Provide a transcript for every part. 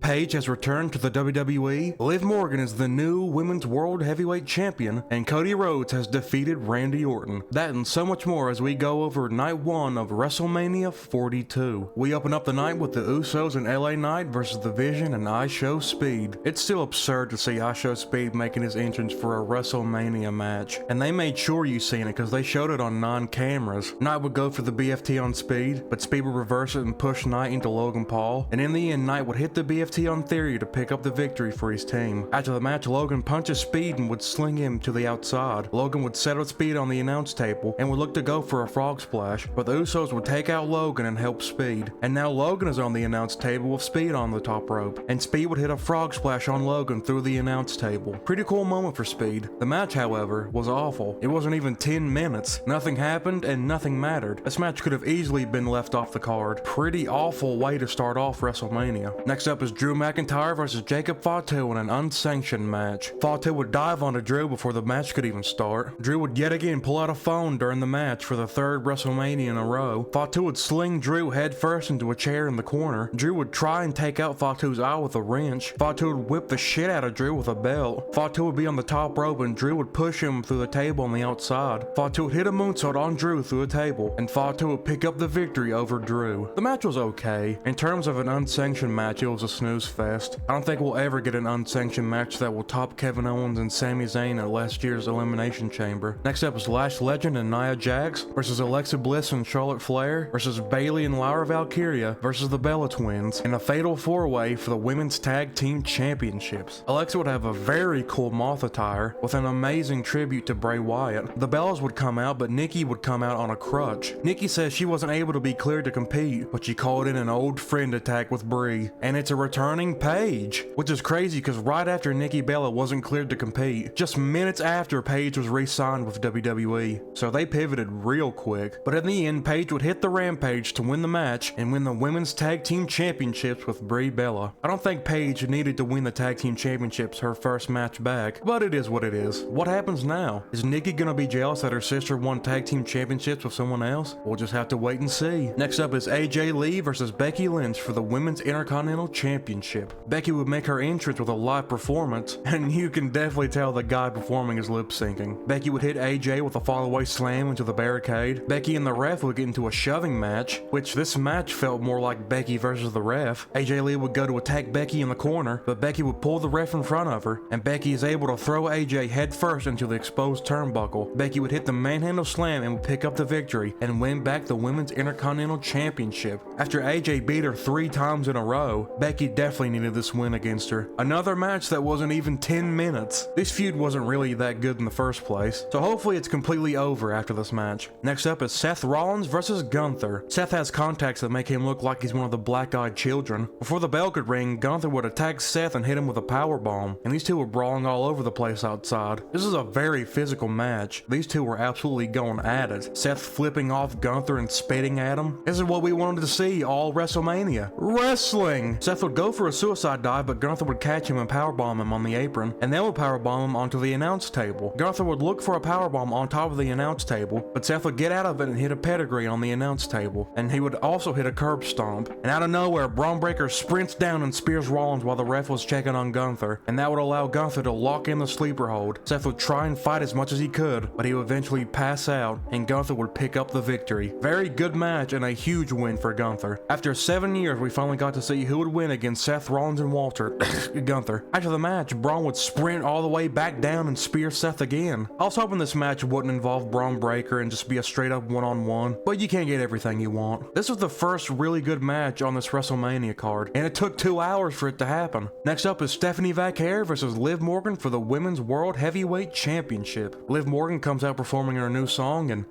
Paige has returned to the WWE, Liv Morgan is the new Women's World Heavyweight Champion, and Cody Rhodes has defeated Randy Orton. That and so much more as we go over night 1 of WrestleMania 42. We open up the night with the Usos and LA Knight versus The Vision and IShowSpeed. It's still absurd to see IShowSpeed making his entrance for a WrestleMania match, and they made sure you seen it because they showed it on 9 cameras. Knight would go for the BFT on Speed, but Speed would reverse it and push Knight into Logan Paul, and in the end Knight would hit the BFT on Theory to pick up the victory for his team. After the match, Logan punches Speed and would sling him to the outside. Logan would settle Speed on the announce table and would look to go for a frog splash, but the Usos would take out Logan and help Speed. And now Logan is on the announce table with Speed on the top rope, and Speed would hit a frog splash on Logan through the announce table. Pretty cool moment for Speed. The match, however, was awful. It wasn't even 10 minutes. Nothing happened and nothing mattered. This match could have easily been left off the card. Pretty awful way to start off WrestleMania. Next up is Drew McIntyre versus Jacob Fatu in an unsanctioned match. Fatu would dive onto Drew before the match could even start. Drew would yet again pull out a phone during the match for the 3rd WrestleMania in a row. Fatu would sling Drew headfirst into a chair in the corner. Drew would try and take out Fatu's eye with a wrench. Fatu would whip the shit out of Drew with a belt. Fatu would be on the top rope and Drew would push him through the table on the outside. Fatu would hit a moonsault on Drew through a table, and Fatu would pick up the victory over Drew. The match was okay. In terms of an unsanctioned match, it was a snooze fest. I don't think we'll ever get an unsanctioned match that will top Kevin Owens and Sami Zayn at last year's Elimination Chamber. Next up is Lash Legend and Nia Jax versus Alexa Bliss and Charlotte Flair versus Bayley and Lyra Valkyria versus the Bella Twins in a fatal 4-way for the Women's Tag Team Championships. Alexa would have a very cool moth attire with an amazing tribute to Bray Wyatt. The Bellas would come out, but Nikki would come out on a crutch. Nikki says she wasn't able to be cleared to compete, but she called in an old friend attack with Brie, and it's a returning Paige, which is crazy because right after Nikki Bella wasn't cleared to compete, just minutes after Paige was re-signed with WWE, so they pivoted real quick. But in the end, Paige would hit the Rampage to win the match and win the Women's Tag Team Championships with Brie Bella. I don't think Paige needed to win the Tag Team Championships her first match back, but it is what it is. What happens now? Is Nikki gonna be jealous that her sister won Tag Team Championships with someone else? We'll just have to wait and see. Next up is AJ Lee versus Becky Lynch for the Women's Intercontinental Championship. Becky would make her entrance with a live performance, and you can definitely tell the guy performing is lip syncing. Becky would hit AJ with a fall-away slam into the barricade. Becky and the ref would get into a shoving match, which this match felt more like Becky versus the ref. AJ Lee would go to attack Becky in the corner, but Becky would pull the ref in front of her, and Becky is able to throw AJ headfirst into the exposed turnbuckle. Becky would hit the manhandle slam and would pick up the victory and win back the Women's Intercontinental Championship. After AJ beat her 3 times in a row, Becky definitely needed this win against her. Another match that wasn't even 10 minutes. This feud wasn't really that good in the first place, so hopefully it's completely over after this match. Next up is Seth Rollins versus Gunther. Seth has contacts that make him look like he's one of the black-eyed children. Before the bell could ring, Gunther would attack Seth and hit him with a powerbomb, and these two were brawling all over the place outside. This is a very physical match. These two were absolutely going at it. Seth flipping off Gunther and spitting at him. This is what we wanted to see all WrestleMania. Wrestling! Seth would go for a suicide dive, but Gunther would catch him and powerbomb him on the apron, and then would powerbomb him onto the announce table. Gunther would look for a powerbomb on top of the announce table, but Seth would get out of it and hit a pedigree on the announce table, and he would also hit a curb stomp. And out of nowhere, Braun Breaker sprints down and spears Rollins while the ref was checking on Gunther, and that would allow Gunther to lock in the sleeper hold. Seth would try and fight as much as he could, but he would eventually pass out, and Gunther would pick up the victory. Very good match and a huge win for Gunther. After 7 years, we finally got to see who would win against Seth Rollins and Walter Gunther. After the match, Braun would sprint all the way back down and spear Seth again. I was hoping this match wouldn't involve Braun Breaker and just be a straight up one-on-one, but you can't get everything you want. This was the first really good match on this WrestleMania card, and it took 2 hours for it to happen. Next up is Stephanie Vaquer versus Liv Morgan for the Women's World Heavyweight Championship. Liv Morgan comes out performing her new song, and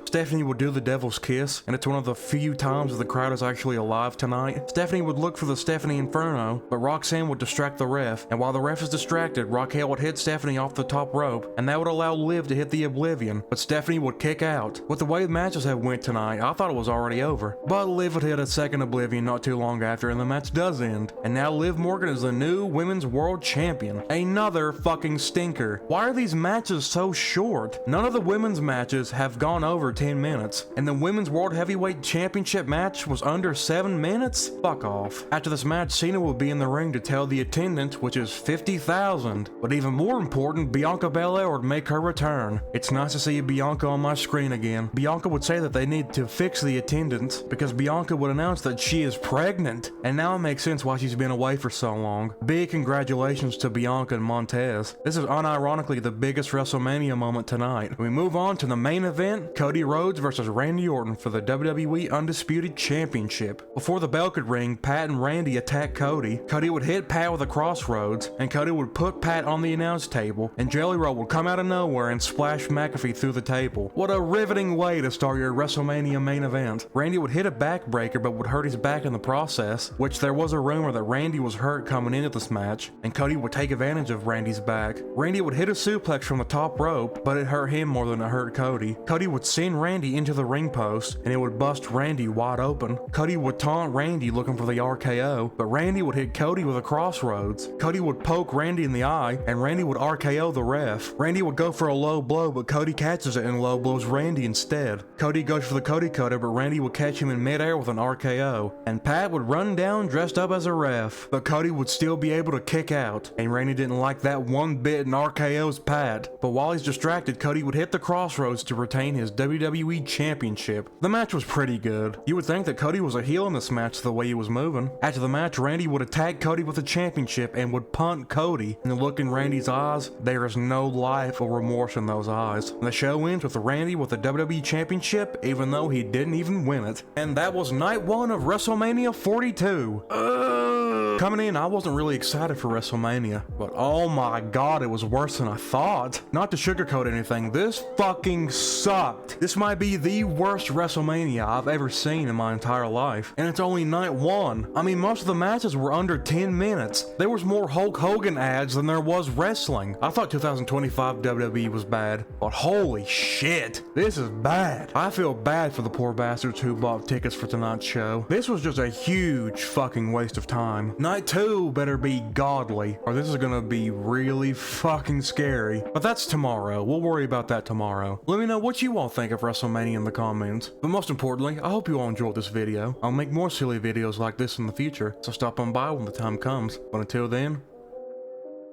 Stephanie would do the Devil's Kiss, and it's one of the few times that the crowd is actually alive tonight. Stephanie would look for the Stephanie Inferno, but Roxanne would distract the ref, and while the ref is distracted, Raquel would hit Stephanie off the top rope, and that would allow Liv to hit the Oblivion, but Stephanie would kick out. With the way the matches have went tonight, I thought it was already over, but Liv would hit a second Oblivion not too long after, and the match does end, and now Liv Morgan is the new Women's World Champion. Another fucking stinker. Why are these matches so short? None of the women's matches have gone over 10 minutes, and the Women's World Heavyweight Championship match was under 7 minutes? Fuck off. After this match, match, Cena would be in the ring to tell the attendance, which is 50,000. But even more important, Bianca Belair would make her return. It's nice to see Bianca on my screen again. Bianca would say that they need to fix the attendance because Bianca would announce that she is pregnant, and now it makes sense why she's been away for so long. Big congratulations to Bianca and Montez. This is unironically the biggest WrestleMania moment tonight. We move on to the main event, Cody Rhodes versus Randy Orton for the WWE Undisputed Championship. Before the bell could ring, Pat and Randy attacked Cody. Cody would hit Pat with a crossroads, and Cody would put Pat on the announce table, and Jelly Roll would come out of nowhere and splash McAfee through the table. What a riveting way to start your WrestleMania main event. Randy would hit a backbreaker but would hurt his back in the process, which there was a rumor that Randy was hurt coming into this match, and Cody would take advantage of Randy's back. Randy would hit a suplex from the top rope, but it hurt him more than it hurt Cody. Cody would send Randy into the ring post, and it would bust Randy wide open. Cody would taunt Randy looking for the RKO, but Randy would hit Cody with a crossroads. Cody would poke Randy in the eye, and Randy would RKO the ref. Randy would go for a low blow, but Cody catches it and low blows Randy instead. Cody goes for the Cody Cutter, but Randy would catch him in midair with an RKO, and Pat would run down dressed up as a ref, but Cody would still be able to kick out, and Randy didn't like that one bit and RKO's Pat. But while he's distracted, Cody would hit the crossroads to retain his WWE Championship. The match was pretty good. You would think that Cody was a heel in this match the way he was moving. After the match, Randy would attack Cody with the championship and would punt Cody, and the look in Randy's eyes, there is no life or remorse in those eyes. And the show ends with Randy with the WWE Championship, even though he didn't even win it. And that was night one of WrestleMania 42. Coming in, I wasn't really excited for WrestleMania, but oh my god, it was worse than I thought. Not to sugarcoat anything, this fucking sucked. This might be the worst WrestleMania I've ever seen in my entire life, and it's only night one. I mean, most of the matches were under 10 minutes. There was more Hulk Hogan ads than there was wrestling. I thought 2025 WWE was bad, but holy shit, this is bad. I feel bad for the poor bastards who bought tickets for tonight's show. This was just a huge fucking waste of time. Night 2 better be godly, or this is gonna be really fucking scary. But that's tomorrow. We'll worry about that tomorrow. Let me know what you all think of WrestleMania in the comments. But most importantly, I hope you all enjoyed this video. I'll make more silly videos like this in the future, so stop on by when the time comes. But until then,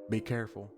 be careful.